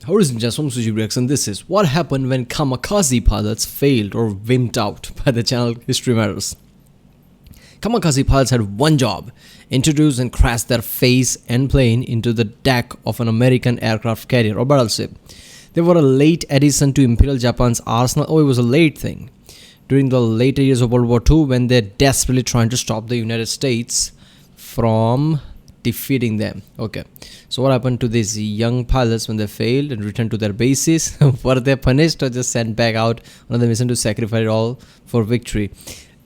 Horizon just from Sushi Reaction. This is what happened when Kamikaze pilots failed or wimped out by the channel History Matters. Kamikaze pilots had one job: introduce and crash their face and plane into the deck of an American aircraft carrier or battleship. They were a late addition to Imperial Japan's arsenal. Oh, it was a late thing. During the later years of World War II, when they're desperately trying to stop the United States from defeating them. Okay, so what happened to these young pilots when they failed and returned to their bases? Were they punished or just sent back out on the mission to sacrifice it all for victory?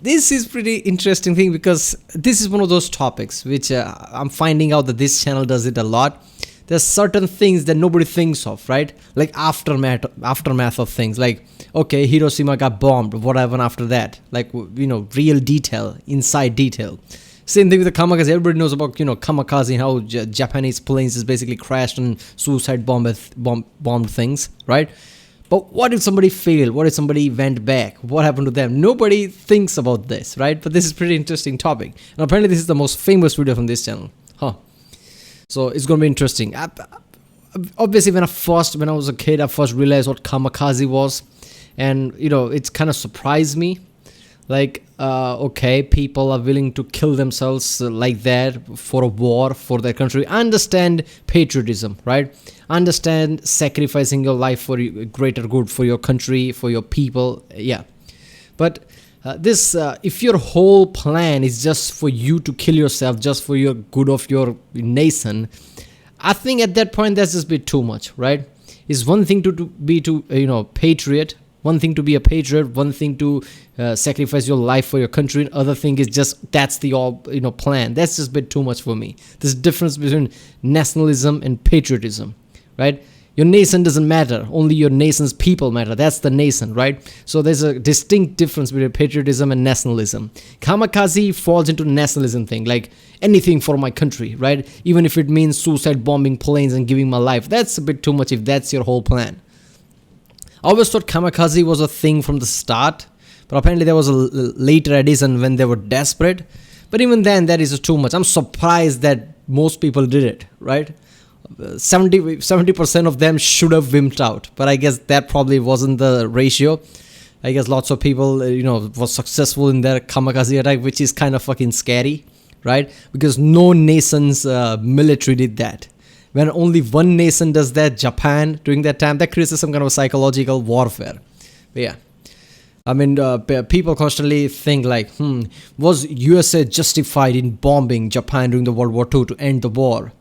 This is pretty interesting thing, because this is one of those topics which I'm finding out that this channel does it a lot. There's certain things that nobody thinks of, right? Like aftermath of things. Like, okay, Hiroshima got bombed. What happened after that? Like, you know, real detail, inside detail. Same thing with the Kamikaze. Everybody knows about, you know, Kamikaze, how Japanese planes just basically crashed and suicide bombed things, right? But what if somebody failed? What if somebody went back? What happened to them? Nobody thinks about this, right? But this is a pretty interesting topic. And apparently this is the most famous video from this channel. So it's going to be interesting. Obviously, when I was a kid, I first realized what Kamikaze was. And, you know, it's kind of surprised me. Like, okay, people are willing to kill themselves like that for a war, for their country. I understand patriotism, right? I understand sacrificing your life for greater good, for your country, for your people. Yeah. But if your whole plan is just for you to kill yourself, just for your good of your nation, I think at that point that's just a bit too much, right? It's one thing to be patriot. One thing to be a patriot, one thing to sacrifice your life for your country, and other thing is just that's the plan. That's just a bit too much for me. There's a difference between nationalism and patriotism, right? Your nation doesn't matter. Only your nation's people matter. That's the nation, right? So there's a distinct difference between patriotism and nationalism. Kamikaze falls into the nationalism thing, like anything for my country, right? Even if it means suicide bombing planes and giving my life. That's a bit too much if that's your whole plan. I always thought Kamikaze was a thing from the start, but apparently there was a later addition when they were desperate. But even then, that is too much. I'm surprised that most people did it, right? 70% of them should have wimped out, but I guess that probably wasn't the ratio. I guess lots of people, was successful in their Kamikaze attack, which is kind of fucking scary, right? Because no nation's military did that. When only one nation does that, Japan, during that time, that creates some kind of psychological warfare. But yeah. I mean, people constantly think like, was USA justified in bombing Japan during the World War II to end the war?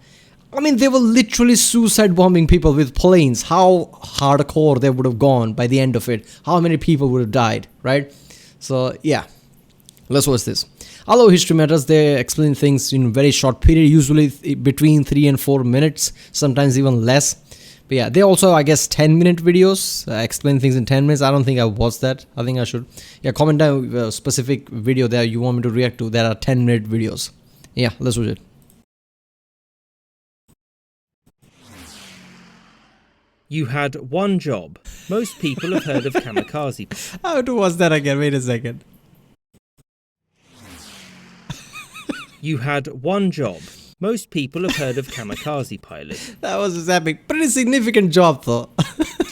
I mean, they were literally suicide bombing people with planes. How hardcore they would have gone by the end of it. How many people would have died, right? So, yeah. Let's watch this. I love History Matters. They explain things in very short period, usually between 3 and 4 minutes, sometimes even less. But yeah, they also, I guess, 10-minute videos, explain things in 10 minutes. I don't think I watched that. I think I should. Yeah, comment down a specific video there you want me to react to. There are 10-minute videos. Yeah, let's watch it. You had one job. Most people have heard of Kamikaze. I have to watch that again. Wait a second. You had one job. Most people have heard of Kamikaze pilots. That was a pretty significant job though.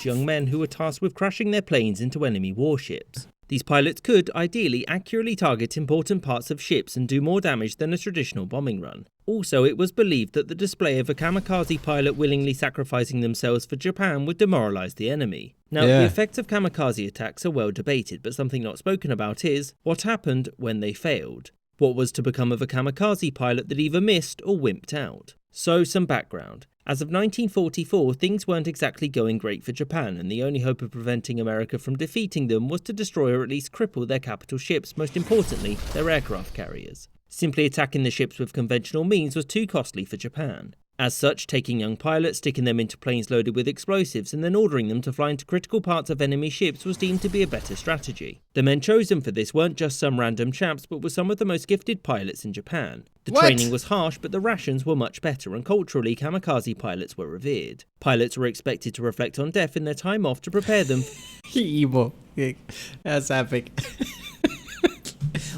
Young men who were tasked with crashing their planes into enemy warships. These pilots could, ideally, accurately target important parts of ships and do more damage than a traditional bombing run. Also, it was believed that the display of a Kamikaze pilot willingly sacrificing themselves for Japan would demoralize the enemy. Now, the effects of Kamikaze attacks are well debated, but something not spoken about is what happened when they failed. What was to become of a Kamikaze pilot that either missed or wimped out? So, some background. As of 1944, things weren't exactly going great for Japan, and the only hope of preventing America from defeating them was to destroy or at least cripple their capital ships, most importantly, their aircraft carriers. Simply attacking the ships with conventional means was too costly for Japan. As such, taking young pilots, sticking them into planes loaded with explosives, and then ordering them to fly into critical parts of enemy ships was deemed to be a better strategy. The men chosen for this weren't just some random chaps, but were some of the most gifted pilots in Japan. The training was harsh, but the rations were much better, and culturally, Kamikaze pilots were revered. Pilots were expected to reflect on death in their time off to prepare them. Emo. That's epic.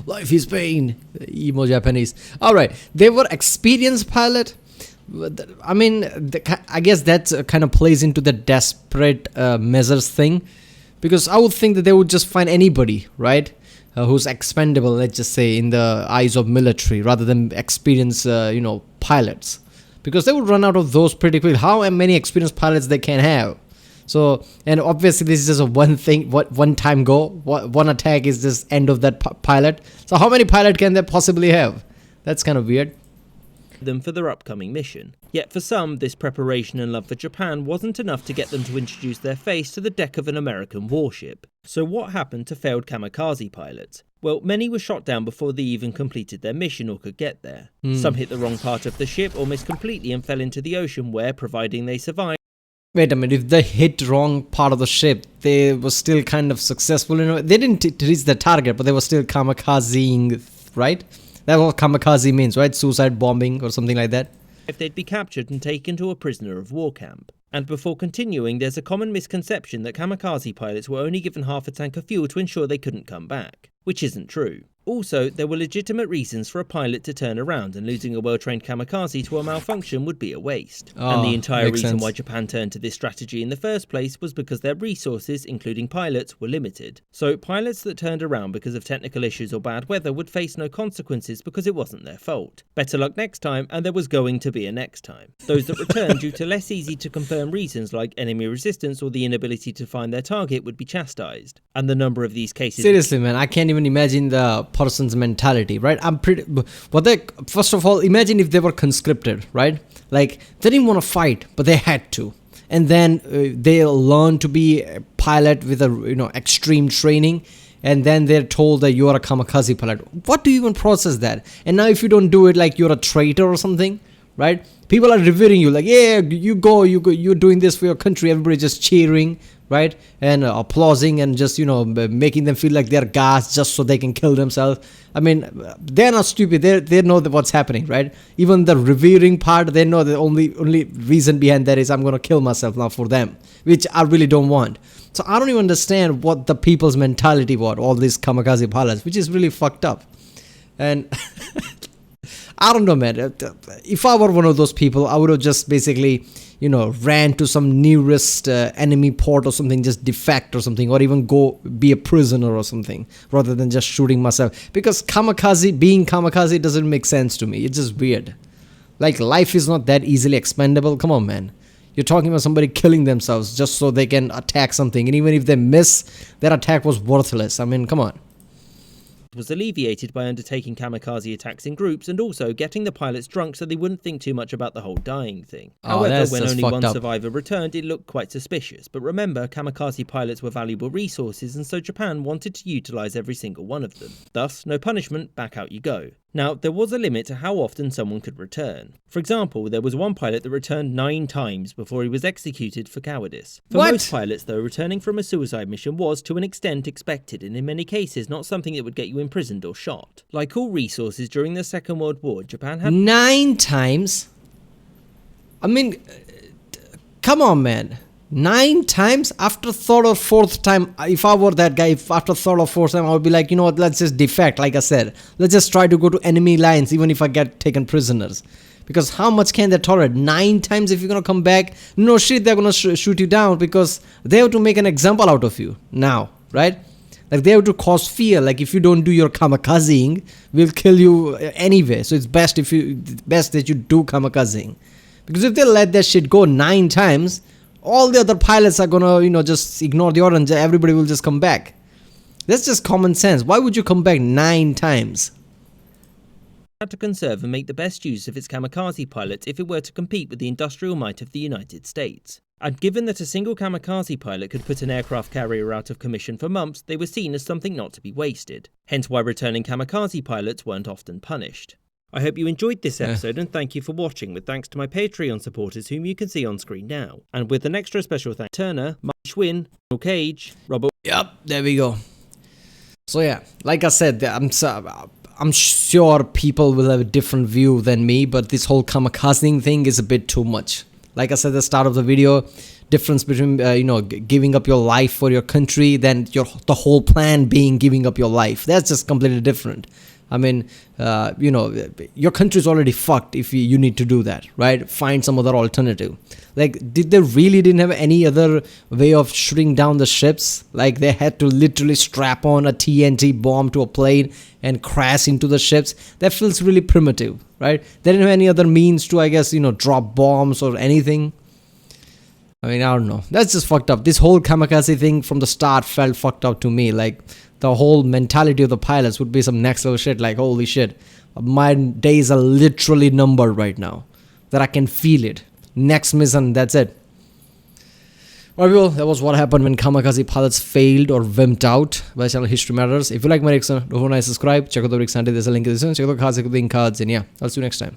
Life is pain. Emo Japanese. Alright, they were experienced pilot. I mean, I guess that kind of plays into the desperate measures thing, because I would think that they would just find anybody, right, who's expendable, let's just say, in the eyes of military, rather than experienced, pilots, because they would run out of those pretty quick. How many experienced pilots they can have? So, and obviously this is just a one time go. One attack is just end of that pilot. So how many pilot can they possibly have? That's kind of weird. Them for their upcoming mission. Yet for some, this preparation and love for Japan wasn't enough to get them to introduce their face to the deck of an American warship. So what happened to failed kamikaze pilots? Well, many were shot down before they even completed their mission or could get there. Some hit the wrong part of the ship or missed completely and fell into the ocean where, providing they survived... Wait a minute, if they hit wrong part of the ship, they were still kind of successful. They didn't reach the target, but they were still kamikazeing, right? That's what kamikaze means, right? Suicide bombing or something like that. If they'd be captured and taken to a prisoner of war camp. And before continuing, there's a common misconception that kamikaze pilots were only given half a tank of fuel to ensure they couldn't come back, which isn't true. Also, there were legitimate reasons for a pilot to turn around, and losing a well-trained kamikaze to a malfunction would be a waste. And the entire reason why Japan turned to this strategy in the first place was because their resources, including pilots, were limited. So pilots that turned around because of technical issues or bad weather would face no consequences because it wasn't their fault. Better luck next time, and there was going to be a next time. Those that returned due to less easy to confirm reasons like enemy resistance or the inability to find their target would be chastised. And the number of these cases... Seriously, man, I can't even imagine the person's mentality, right? First of all, imagine if they were conscripted, right? Like, they didn't want to fight, but they had to. And then they learn to be a pilot with extreme training, and then they're told that you are a kamikaze pilot. What do you even process that? And now if you don't do it, like you're a traitor or something, right? People are revering you, like, yeah, you go, you're doing this for your country. Everybody just cheering, right? And applauding and just, making them feel like they're gods just so they can kill themselves. I mean, they're not stupid. They know what's happening, right? Even the revering part, they know the only reason behind that is I'm going to kill myself now for them, which I really don't want. So I don't even understand what the people's mentality was, all these kamikaze pilots, which is really fucked up. And... I don't know, man. If I were one of those people, I would have just basically, ran to some nearest enemy port or something, just defect or something, or even go be a prisoner or something, rather than just shooting myself. Because being kamikaze doesn't make sense to me. It's just weird. Like, life is not that easily expendable. Come on, man. You're talking about somebody killing themselves just so they can attack something. And even if they miss, that attack was worthless. I mean, come on. Was alleviated by undertaking kamikaze attacks in groups and also getting the pilots drunk so they wouldn't think too much about the whole dying thing. However, when only one survivor returned, it looked quite suspicious. But remember, kamikaze pilots were valuable resources, and so Japan wanted to utilize every single one of them. Thus, no punishment, back out you go. Now, there was a limit to how often someone could return. For example, there was one pilot that returned 9 times before he was executed for cowardice. For most pilots, though, returning from a suicide mission was, to an extent, expected, and in many cases, not something that would get you imprisoned or shot. Like all resources during the Second World War, Japan had... 9 times? I mean, come on, man. 9 times? After third or fourth time, if I were that guy, after third or fourth time, I would be like, you know what, let's just defect, like I said. Let's just try to go to enemy lines, even if I get taken prisoners. Because how much can they tolerate? 9 times if you're going to come back? No shit, they're going to shoot you down because they have to make an example out of you now, right? Like, they have to cause fear. Like, if you don't do your kamikazeing, we'll kill you anyway. So it's best that you do kamikazeing. Because if they let that shit go 9 times... all the other pilots are gonna, just ignore the order and everybody will just come back. That's just common sense. Why would you come back 9 times? Had to conserve and make the best use of its kamikaze pilots if it were to compete with the industrial might of the United States. And given that a single kamikaze pilot could put an aircraft carrier out of commission for months, they were seen as something not to be wasted. Hence why returning kamikaze pilots weren't often punished. I hope you enjoyed this episode and thank you for watching, with thanks to my Patreon supporters whom you can see on screen now. And with an extra special thanks to Turner, Mike Schwinn, Cage, Robert... Yep, there we go. So yeah, like I said, I'm sure people will have a different view than me, but this whole kamikaze thing is a bit too much. Like I said at the start of the video, difference between, giving up your life for your country than the whole plan being giving up your life. That's just completely different. I mean, your country's already fucked if you need to do that, right? Find some other alternative. Like, did they really didn't have any other way of shooting down the ships? Like, they had to literally strap on a TNT bomb to a plane and crash into the ships? That feels really primitive, right? They didn't have any other means to, I guess, drop bombs or anything. I mean, I don't know. That's just fucked up. This whole kamikaze thing from the start felt fucked up to me. Like, the whole mentality of the pilots would be some next level shit. Like, holy shit, my days are literally numbered right now. That I can feel it. Next mission, that's it. Alright people, that was what happened when kamikaze pilots failed or wimped out by channel History Matters. If you like my reaction, don't forget to subscribe. Check out the reaction, there's a link in the description. Check out the cards, and yeah, I'll see you next time.